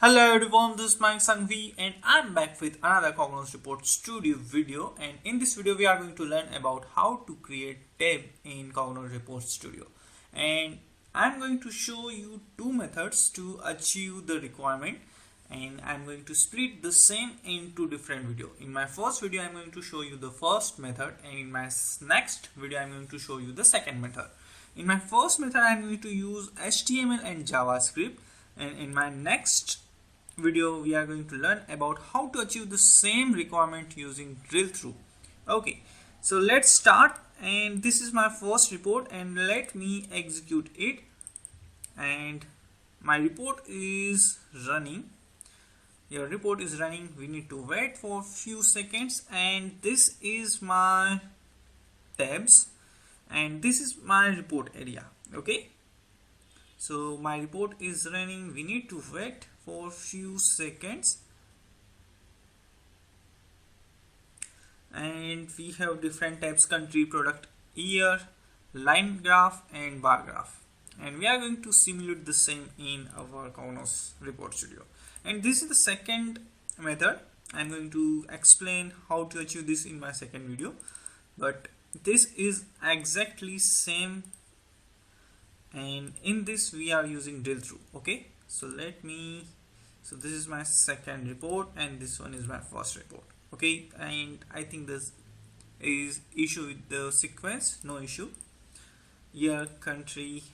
Hello everyone, this is Mike Sangvi and I'm back with another Cognos Report Studio video, and in this video we are going to learn about how to create tab in Cognos Report Studio, and I'm going to show you two methods to achieve the requirement, and I'm going to split the same in two different video. In my first video I'm going to show you the first method, and in my next video I'm going to show you the second method. In my first method I'm going to use HTML and JavaScript, and in my next video we are going to learn about how to achieve the same requirement using drill through. Okay, so let's start, and this is my first report and let me execute it, and my report is running. Your report is running. We need to wait for a few seconds, and this is my tabs and this is my report area. Okay, so my report is running. We need to wait for a few seconds, and we have different types: country, product, year, line graph and bar graph, and we are going to simulate the same in our Cognos Report Studio. And this is the second method. I'm going to explain how to achieve this in my second video, but this is exactly same, and in this we are using drill through. Okay, so this is my second report and this one is my first report. Okay, and I think this is issue with the sequence. No issue. Year, country,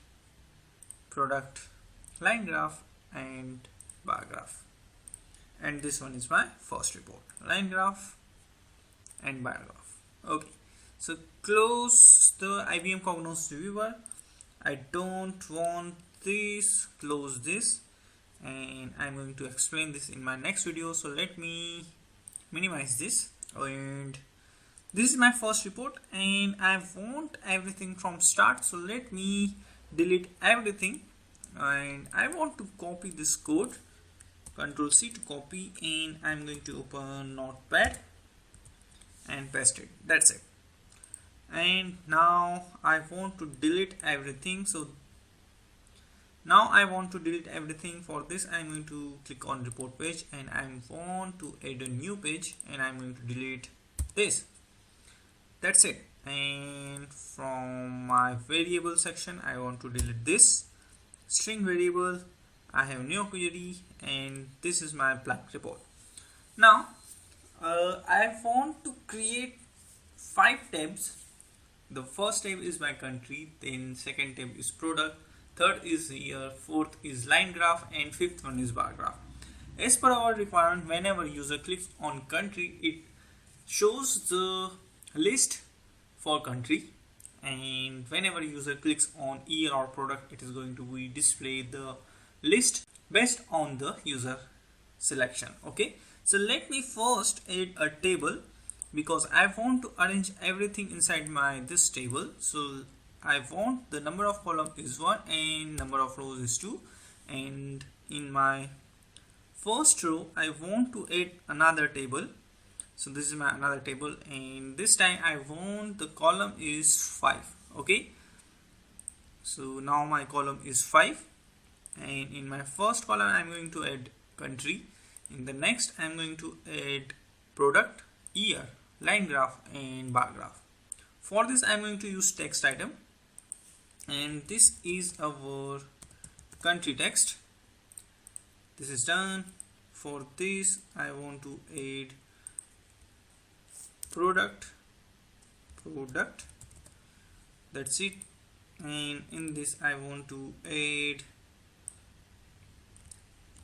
product, line graph and bar graph, and this one is my first report, line graph and bar graph. Okay, so close the IBM Cognos viewer. I don't want this. Close this, and I'm going to explain this in my next video. So let me minimize this, and this is my first report and I want everything from start. So let me delete everything, and I want to copy this code. Control C to copy, and I'm going to open Notepad and paste it. That's it. And now I want to delete everything. So now I want to delete everything. For this I'm going to click on report page and I want to add a new page, and I'm going to delete this. That's it. And from my variable section I want to delete this string variable. I have new query, and this is my blank report. Now I want to create 5 tabs. The first tab is my country, then second tab is product, third is year, fourth is line graph and fifth one is bar graph. As per our requirement, whenever user clicks on country, it shows the list for country, and whenever user clicks on year or product, it is going to be display the list based on the user selection. Okay, so let me first add a table, because I want to arrange everything inside this table. So I want the number of column is 1 and number of rows is 2, and in my first row I want to add another table. So this is my another table, and this time I want the column is 5. Okay, so now my column is 5, and in my first column I'm going to add country. In the next I'm going to add product, year, line graph and bar graph. For this I'm going to use text item, and this is our country text. This is done. For this I want to add product, that's it. And in this I want to add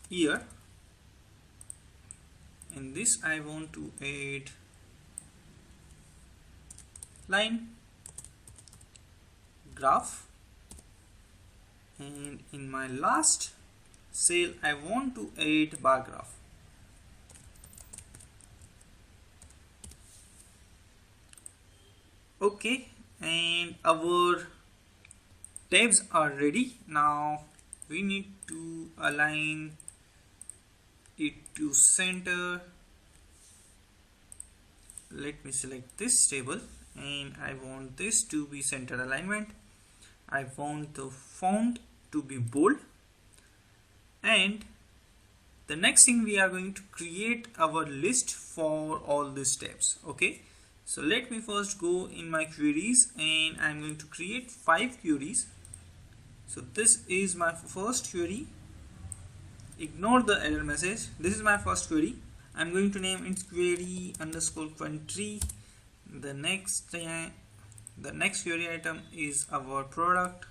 year. In this I want to add line graph, and in my last cell I want to add bar graph. Okay, and our tabs are ready. Now we need to align it to center. Let me select this table, and I want this to be center alignment. I want the font to be bold, and The next thing, we are going to create our list for all these tabs. Okay, so let me first go in my queries, and I'm going to create 5 queries. So this is my first query. Ignore the error message. This is my first query. I'm going to name it query underscore country. The next query item is our product.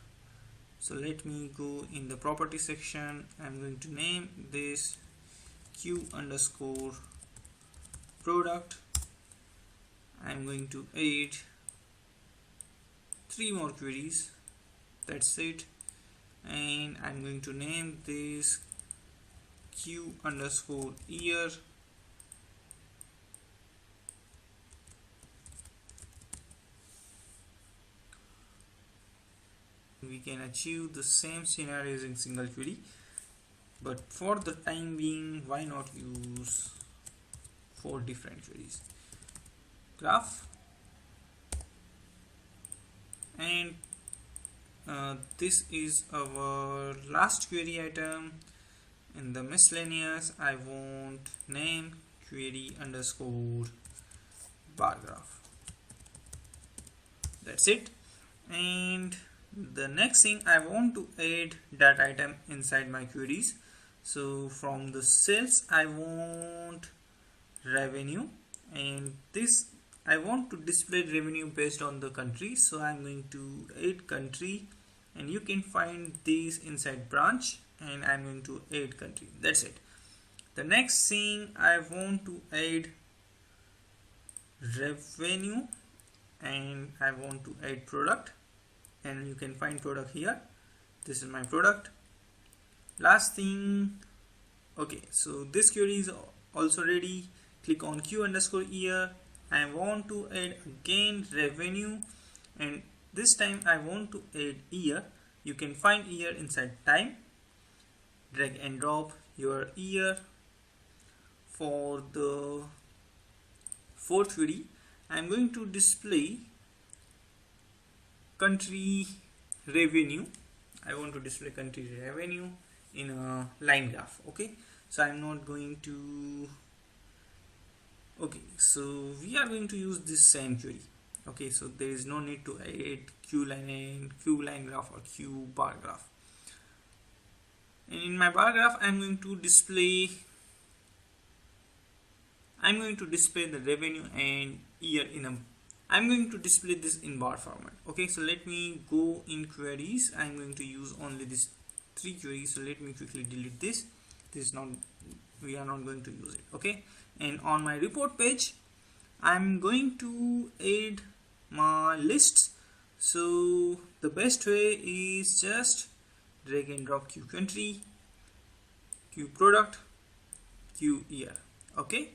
So let me go in the property section. I'm going to name this q underscore product. I'm going to add 3 more queries. That's it. And I'm going to name this q underscore year. We can achieve the same scenarios in single query, but for the time being, why not use 4 different queries? Graph, and this is our last query item. In the miscellaneous, I want name query underscore bar graph. That's it. And the next thing, I want to add that item inside my queries. So from the cells, I want revenue, and this I want to display revenue based on the country. So I'm going to add country, and you can find these inside branch, and I'm going to add country. That's it. The next thing, I want to add revenue, and I want to add product, and you can find product here. This is my product. Last thing, okay, so this query is also ready. Click on q underscore year. I want to add again revenue, and this time I want to add year. You can find year inside time. Drag and drop your year. For the fourth query, I'm going to display country revenue. I want to display country revenue in a line graph. Okay, so I'm not going to. Okay, so we are going to use this same query. Okay, so there is no need to add q line graph or q bar graph. And in my bar graph, I'm going to display the revenue and year in a. I'm going to display this in bar format. Okay, so let me go in queries. I'm going to use only these 3 queries. So let me quickly delete this. This is not. We are not going to use it. Okay, and on my report page, I'm going to add my lists. So the best way is just drag and drop q country, q product, q year. Okay,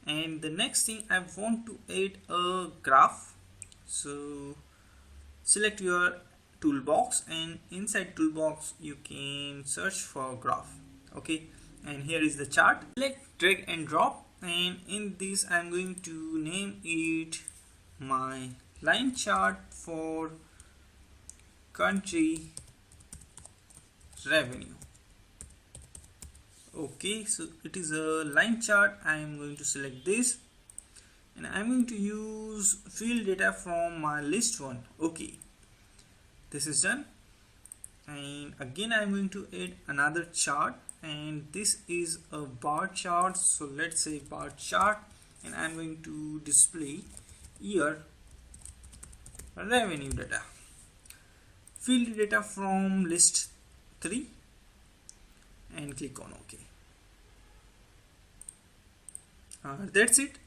and the next thing, I want to add a graph. So select your toolbox, and inside toolbox you can search for graph. Okay, and here is the chart. Select drag and drop, and in this I'm going to name it my line chart for country revenue. Okay, so it is a line chart. I am going to select this, and I'm going to use field data from my list 1. Okay, this is done. And again, I'm going to add another chart, and this is a bar chart. So let's say bar chart, and I'm going to display year revenue data, field data from list 3, and click on OK. That's it.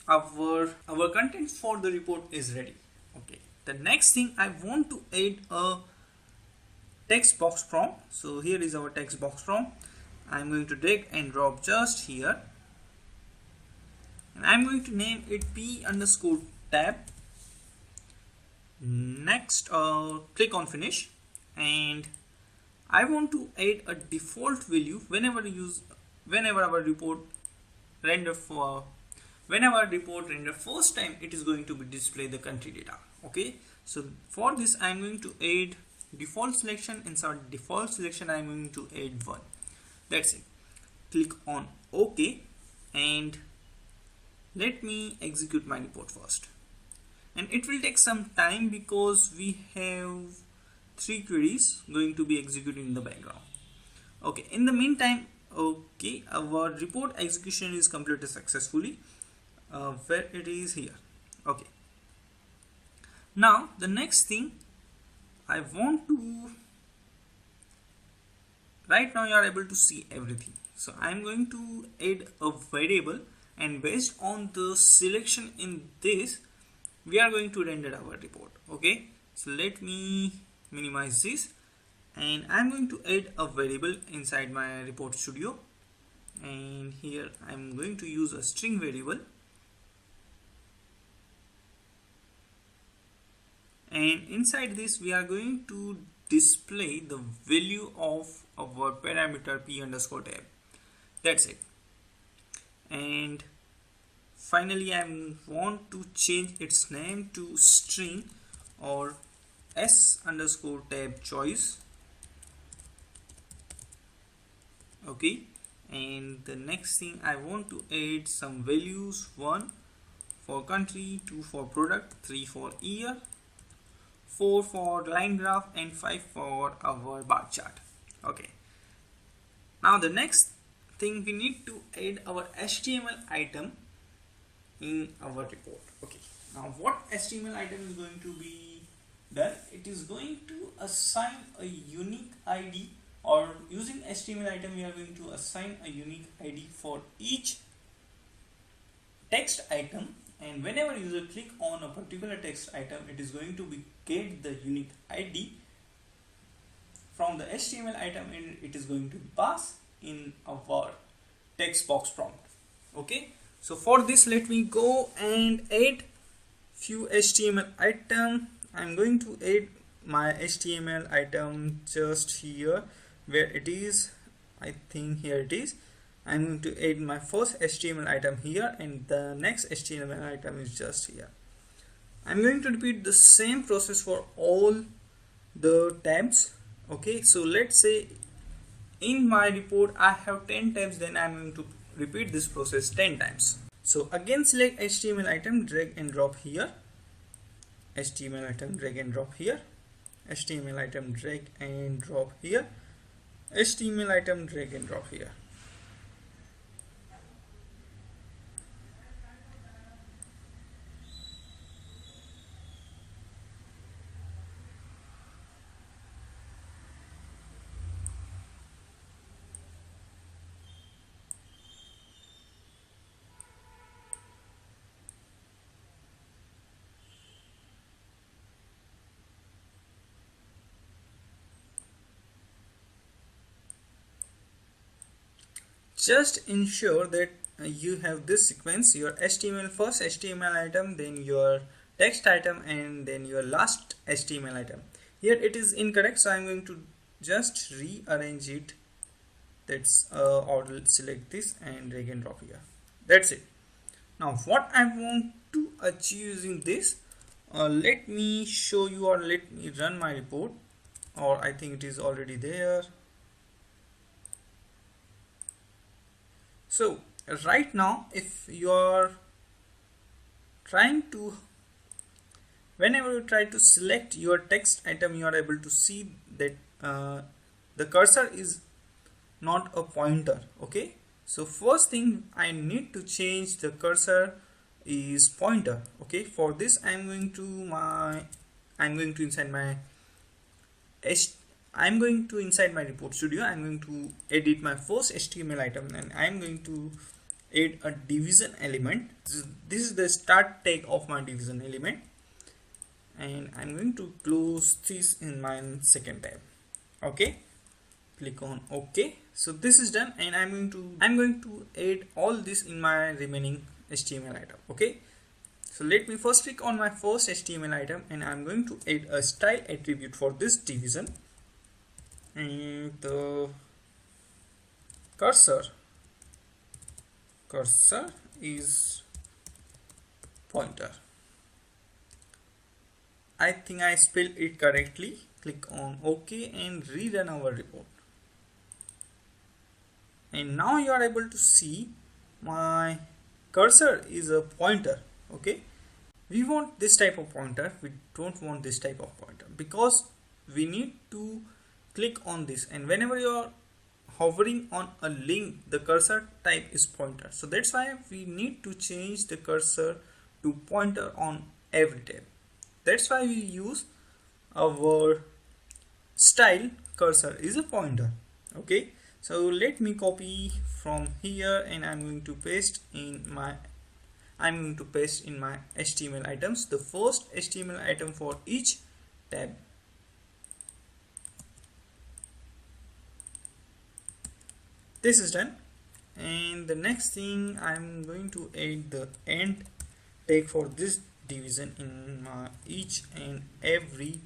Our content for the report is ready. Okay, the next thing, I want to add a text box prompt. So here is our text box prompt. I'm going to drag and drop just here, and I'm going to name it p underscore tab. Next, click on finish, and I want to add a default value whenever our report render first time, it is going to be display the country data. Okay, so for this I'm going to add default selection. Inside default selection, I'm going to add 1. That's it. click on OK, and let me execute my report first. And it will take some time because we have 3 queries going to be executed in the background. Okay, in the meantime, okay, our report execution is completed successfully. Where it is here. Okay, now the next thing I want to, right now you are able to see everything, so I'm going to add a variable, and based on the selection in this we are going to render our report. Okay, so let me minimize this, and I'm going to add a variable inside my report studio, and here I'm going to use a string variable, and inside this we are going to display the value of our parameter p underscore tab. That's it. And finally I want to change its name to string or s underscore tab choice. Okay, and the next thing I want to add some values: 1 for country, 2 for product, 3 for year, 4 for line graph, and 5 for our bar chart. Okay, now the next thing, we need to add our HTML item in our report. Okay, now what HTML item is going to be done? It is going to assign a unique ID, or using HTML item we are going to assign a unique ID for each text item, and whenever user click on a particular text item, it is going to be get the unique ID from the HTML item, and it is going to pass in our text box prompt. Okay, so for this let me go and add few HTML item. I'm going to add my HTML item just here, where it is, I think here it is. I'm going to add my first HTML item here, and the next HTML item is just here. I'm going to repeat the same process for all the tabs. Okay, so let's say in my report I have 10 tabs, then I'm going to repeat this process 10 times. So again select HTML item, drag and drop here, HTML item, drag and drop here, HTML item, drag and drop here, HTML item, drag and drop here. Just ensure that you have this sequence: your HTML first HTML item, then your text item, and then your last HTML item. Here it is incorrect, so I'm going to just rearrange it. That's or select this and drag and drop here. That's it. Now what I want to achieve using this, let me show you, or let me run my report, or I think it is already there. So right now, if you are trying to, whenever you try to select your text item, you are able to see that the cursor is not a pointer. Okay, so first thing I need to change the cursor is pointer. Okay, for this I'm going to inside my report studio, I'm going to edit my first HTML item, and I'm going to add a division element. This is the start tag of my division element, and I'm going to close this in my second tab. Okay, click on OK. So this is done, and I'm going to add all this in my remaining HTML item. Okay, so let me first click on my first HTML item, and I'm going to add a style attribute for this division, and the cursor is pointer. I think I spelled it correctly. Click on OK and rerun our report. and now you are able to see my cursor is a pointer. Okay, we want this type of pointer, we don't want this type of pointer, because we need to click on this, and whenever you are hovering on a link, the cursor type is pointer. So that's why we need to change the cursor to pointer on every tab. That's why we use our style cursor is a pointer. Okay, so let me copy from here, and I'm going to paste in my HTML items, the first HTML item for each tab. This is done, and the next thing I'm going to add the end tag for this division in my each and every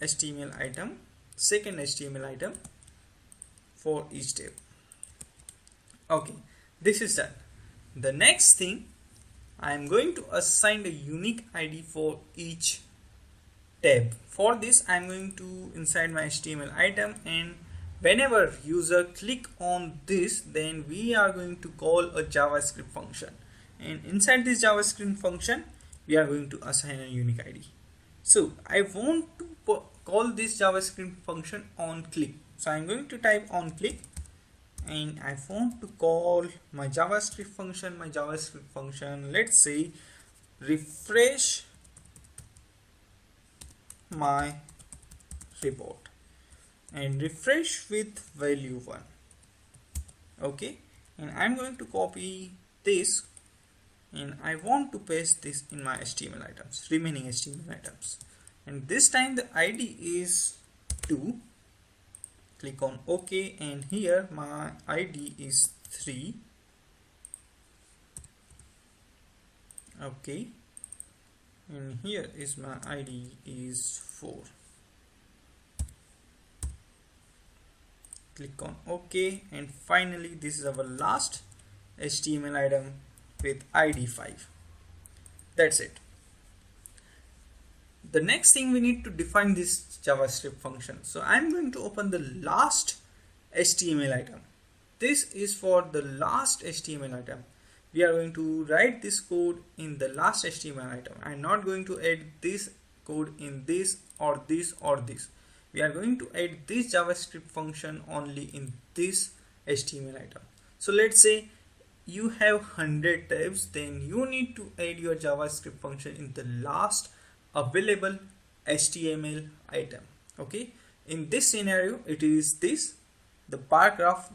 HTML item, second HTML item for each tab. Okay, this is done. The next thing, I am going to assign a unique ID for each tab. For this, I am going to inside my HTML item, and whenever user click on this, then we are going to call a JavaScript function, and inside this JavaScript function we are going to assign a unique ID. So I want to call this JavaScript function on click, so I'm going to type on click, and I want to call my JavaScript function, let's say refresh my report, and refresh with value 1. Okay, and I'm going to copy this, and I want to paste this in my HTML items, remaining HTML items, and this time the ID is 2. Click on OK, and here my ID is 3. Okay, and here is my ID is 4. Click on OK, and finally this is our last HTML item with ID 5. That's it. The next thing, we need to define this JavaScript function. So I'm going to open the last HTML item. This is for the last HTML item. We are going to write this code in the last HTML item. I'm not going to add this code in this or this or this. We are going to add this JavaScript function only in this HTML item. So let's say you have 100 tabs, then you need to add your JavaScript function in the last available HTML item. Okay, in this scenario it is this, the bar graph,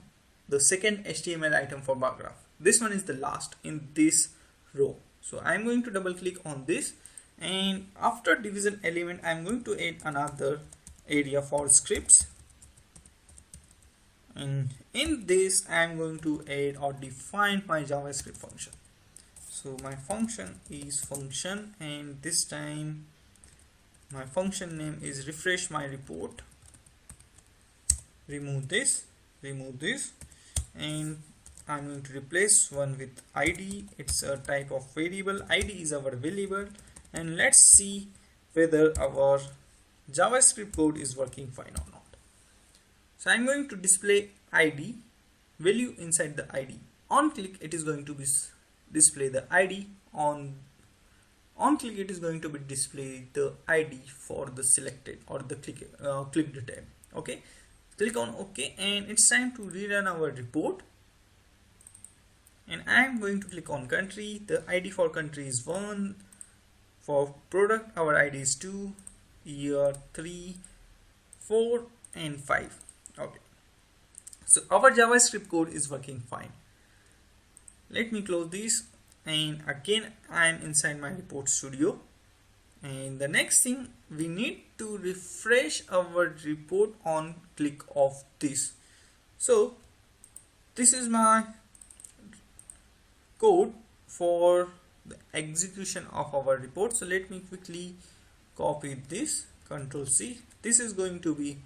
the second HTML item for bar graph. This one is the last in this row. So I'm going to double click on this, and after division element I'm going to add another area for scripts, and in this I'm going to add or define my JavaScript function. So my function is function, and this time my function name is refresh my report. Remove this, and I'm going to replace one with ID. It's a type of variable. ID is our variable, and let's see whether our JavaScript code is working fine or not. So I'm going to display ID value inside the ID. On click it is going to be display the ID. On click it is going to be display the ID for the selected or the clicked tab. Okay, click on OK, and it's time to rerun our report. And I'm going to click on country. The ID for country is 1. For product our ID is 2, year 3, 4 and 5. Okay, so our JavaScript code is working fine. Let me close this, and again I am inside my report studio, and the next thing, we need to refresh our report on click of this. So this is my code for the execution of our report. So let me quickly copy this, Control C. This is going to be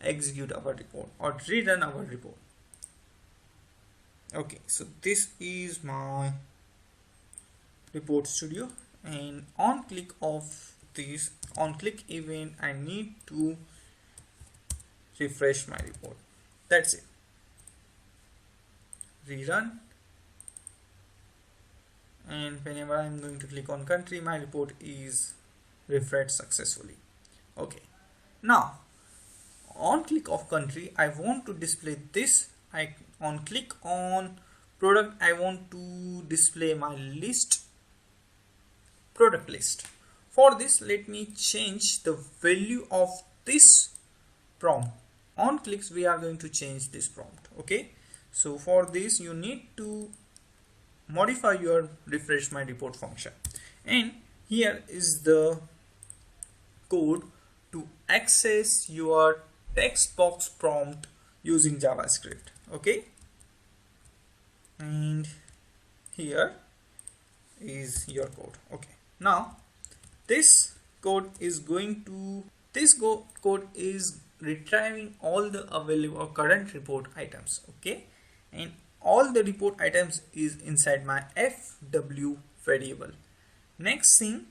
execute our report or rerun our report. Okay, so this is my report studio, and on click of this, on click event, I need to refresh my report. That's it. rerun, and whenever I'm going to click on country, my report is refreshed successfully. Okay, now on click of country, I want to display this. On click on product, I want to display my list, product list. For this, let me change the value of this prompt. On clicks, we are going to change this prompt. Okay, so for this you need to modify your refresh my report function, and here is the code to access your text box prompt using JavaScript. Okay, and here is your code. Okay, now this code is code is retrieving all the available or current report items. Okay, and all the report items is inside my fw variable. Next thing,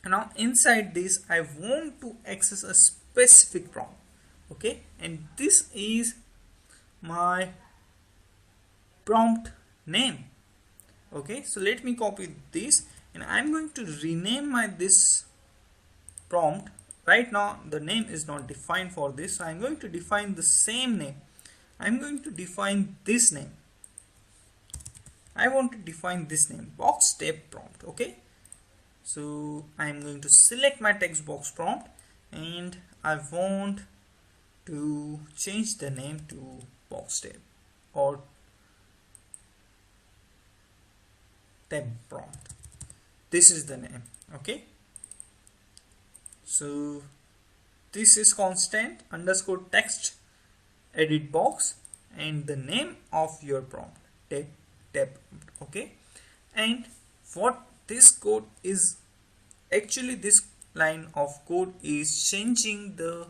now inside this I want to access a specific prompt. Okay, and this is my prompt name. Okay, so let me copy this, and I'm going to rename my this prompt. Right now the name is not defined for this, so I'm going to define the same name. I'm going to define this name. I want to define this name, box tab prompt. Okay, so I'm going to select my text box prompt, and I want to change the name to box tab or tab prompt. This is the name. Okay, so this is constant underscore text edit box and the name of your prompt, tab. Okay, and what this code is actually, this line of code is changing the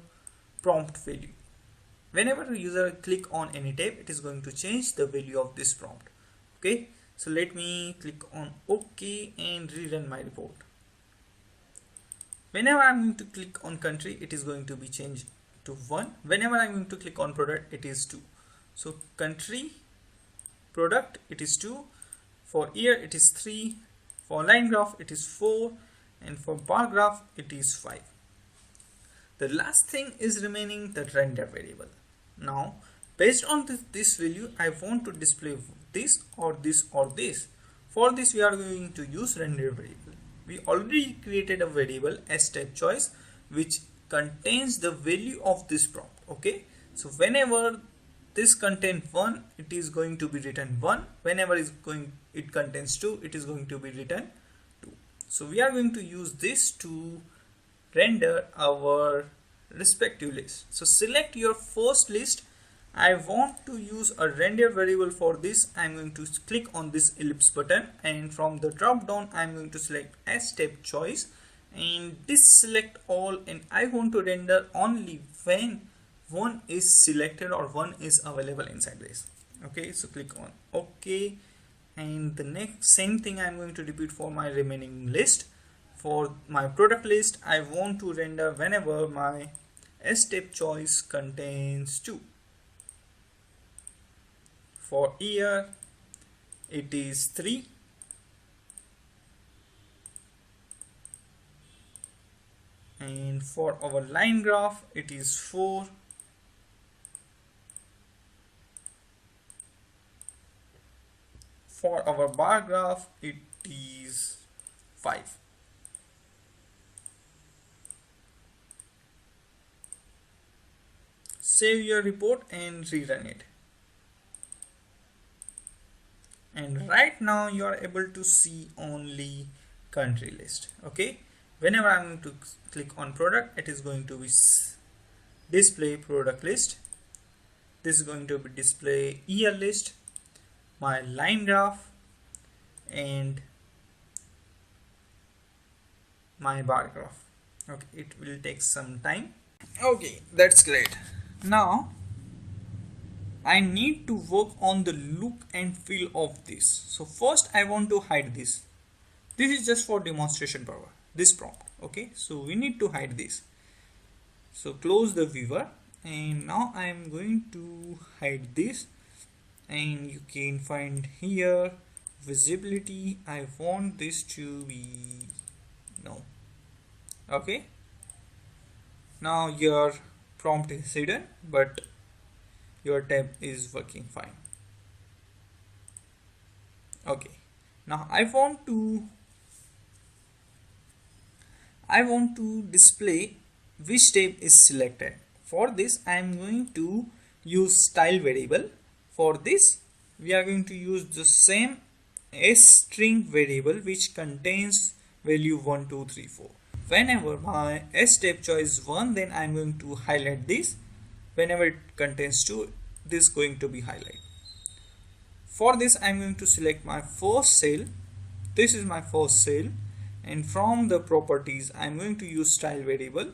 prompt value. Whenever the user click on any tab, it is going to change the value of this prompt. Okay, so let me click on OK and rerun my report. Whenever I'm going to click on country, it is going to be changed to 1. Whenever I'm going to click on product, it is 2. So country, product, it is 2. For year, it is 3. For line graph, it is 4. And for bar graph, it is 5. The last thing is remaining the render variable. Now, based on this value, I want to display this or this or this. For this, we are going to use render variable. We already created a variable as step choice which contains the value of this prompt. Okay, so whenever this contains 1, it is going to be written 1. Whenever it contains 2, it is going to be written 2. So we are going to use this to render our respective list. So select your first list. I want to use a render variable. For this, I'm going to click on this ellipse button, and from the drop down I'm going to select as step choice and this select all, and I want to render only when 1 is selected or 1 is available inside this. Okay, so click on OK, and the next same thing I'm going to repeat for my remaining list. For my product list, I want to render whenever my step choice contains 2. For year, it is 3. And for our line graph, it is 4. For our bar graph, it is 5. Save your report and rerun it. And right now you are able to see only country list. Okay, whenever I'm going to click on product, it is going to be display product list. This is going to be display year list, my line graph, and my bar graph. Okay, it will take some time. Okay, that's great. Now I need to work on the look and feel of this. So first I want to hide this. This is just for demonstration purpose, this prompt. Okay, so we need to hide this. So close the viewer, and now I am going to hide this. and you can find here visibility. I want this to be no. Okay, now your prompt is hidden but your tab is working fine. Okay, now I want to display which tab is selected. For this I am going to use style variable. For this we are going to use the same string variable which contains value 1 2 3 4. Whenever my tab choice 1, then I am going to highlight this. Whenever it contains 2, this is going to be highlighted. For this I am going to select my first cell. This is my first cell, and from the properties I am going to use style variable.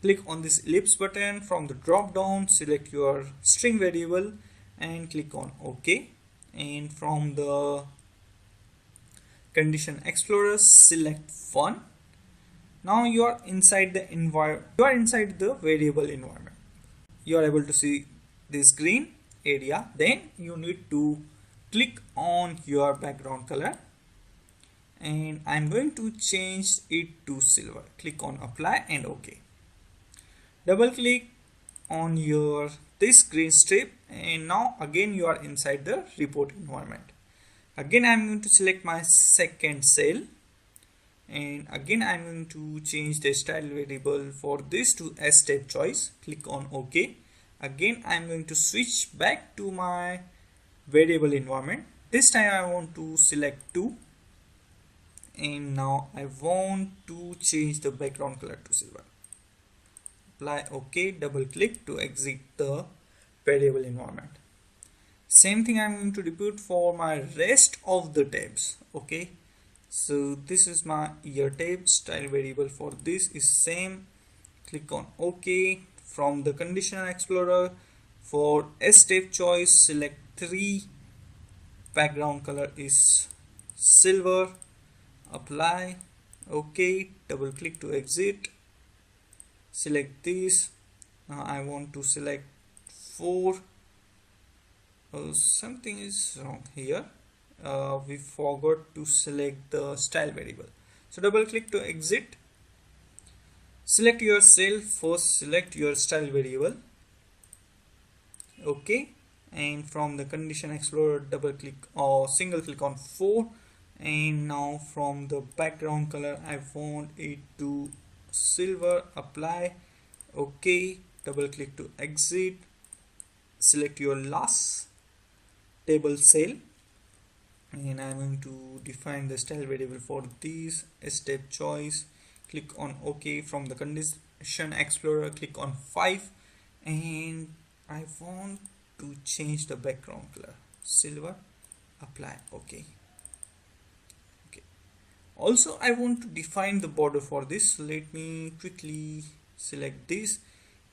Click on this ellipse button. From the drop down select your string variable and click on OK, and from the condition explorer select 1. Now you are inside the variable environment. You are able to see this green area. Then you need to click on your background color, and I'm going to change it to silver. Click on apply and OK. Double click on this green strip, and now again you are inside the report environment. Again I'm going to select my second cell, and again I'm going to change the style variable for this to tab choice. Click on OK. Again I'm going to switch back to my variable environment. This time I want to select 2, and now I want to change the background color to silver. Apply OK. Double click to exit the variable environment. Same thing I'm going to repeat for my rest of the tabs. Okay, so this is my year tab. Style variable for this is same. Click on OK. From the condition explorer for tab choice select 3. Background color is silver. Apply OK. Double click to exit. Select this. Now I want to select 4. Oh, something is wrong here. We forgot to select the style variable. So double click to exit. Select your cell. First select your style variable. Okay, and from the condition explorer double click or single click on 4, and now from the background color I want it to silver. Apply OK. Double click to exit. Select your last table cell, and I'm going to define the style variable for this tab choice. Click on OK. From the condition explorer click on 5, and I want to change the background color silver. Apply OK. Also I want to define the border for this. So let me quickly select this,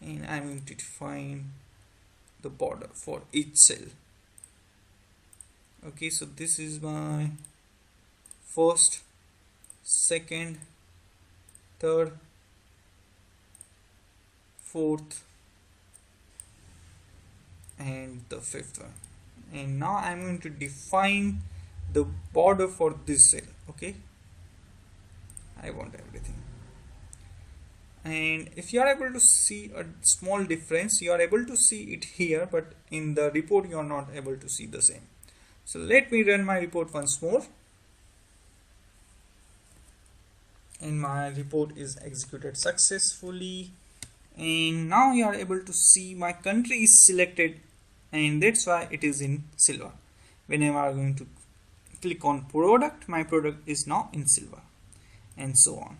and I'm going to define the border for each cell. Okay, so this is my first, second, third, fourth, and the fifth one. And now I'm going to define the border for this cell. Okay, I want everything. And if you are able to see a small difference, you are able to see it here, but in the report you are not able to see the same. So let me run my report once more, and my report is executed successfully, and now you are able to see my country is selected, and that's why it is in silver. Whenever I'm going to click on product, my product is now in silver, and so on.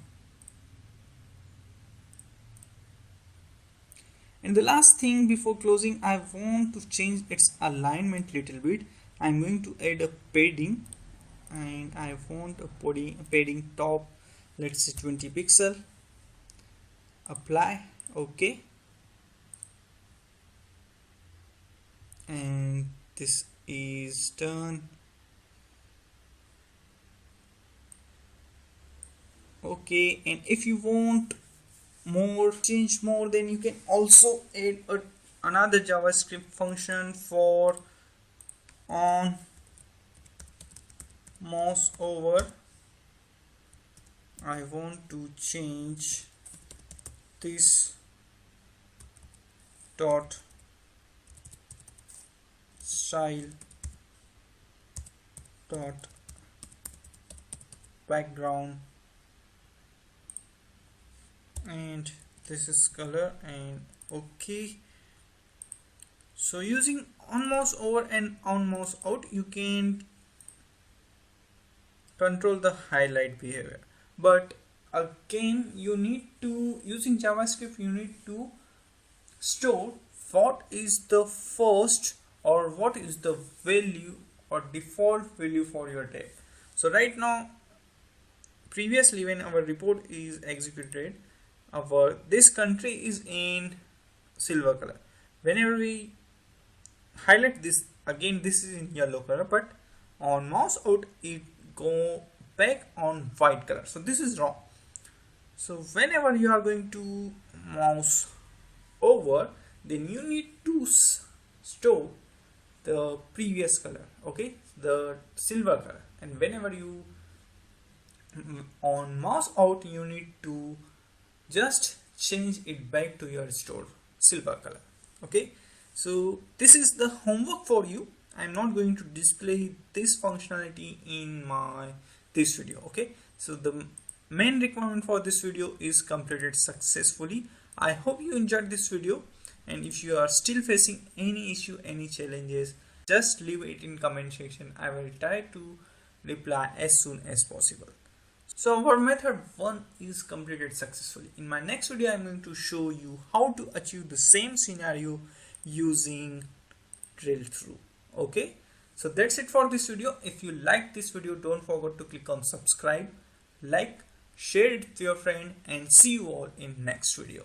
And the last thing before closing, I want to change its alignment little bit. I'm going to add a padding, and I want a padding top, let's say 20 pixel. Apply OK, and this is done. Okay, and if you want change more, then you can also add another JavaScript function for on mouse over, I want to change this dot style dot background, and this is color, and okay. So using on mouse over and on mouse out, you can control the highlight behavior, but again you need to, using JavaScript, you need to store what is the first or what is the value or default value for your tag. So right now, previously when our report is executed, our this country is in silver color. Whenever we highlight this, again this is in yellow color, but on mouse out it go back on white color. So this is wrong. So whenever you are going to mouse over, then you need to store the previous color, okay, the silver color, and whenever you on mouse out, you need to just change it back to your stored silver color. Okay, so this is the homework for you. I'm not going to display this functionality in this video. Okay, so the main requirement for this video is completed successfully. I hope you enjoyed this video, and if you are still facing any issue, any challenges, just leave it in comment section. I will try to reply as soon as possible. So our method 1 is completed successfully. In my next video, I'm going to show you how to achieve the same scenario using drill through. Okay, so that's it for this video. If you like this video, don't forget to click on subscribe, like, share it with your friend, and see you all in next video.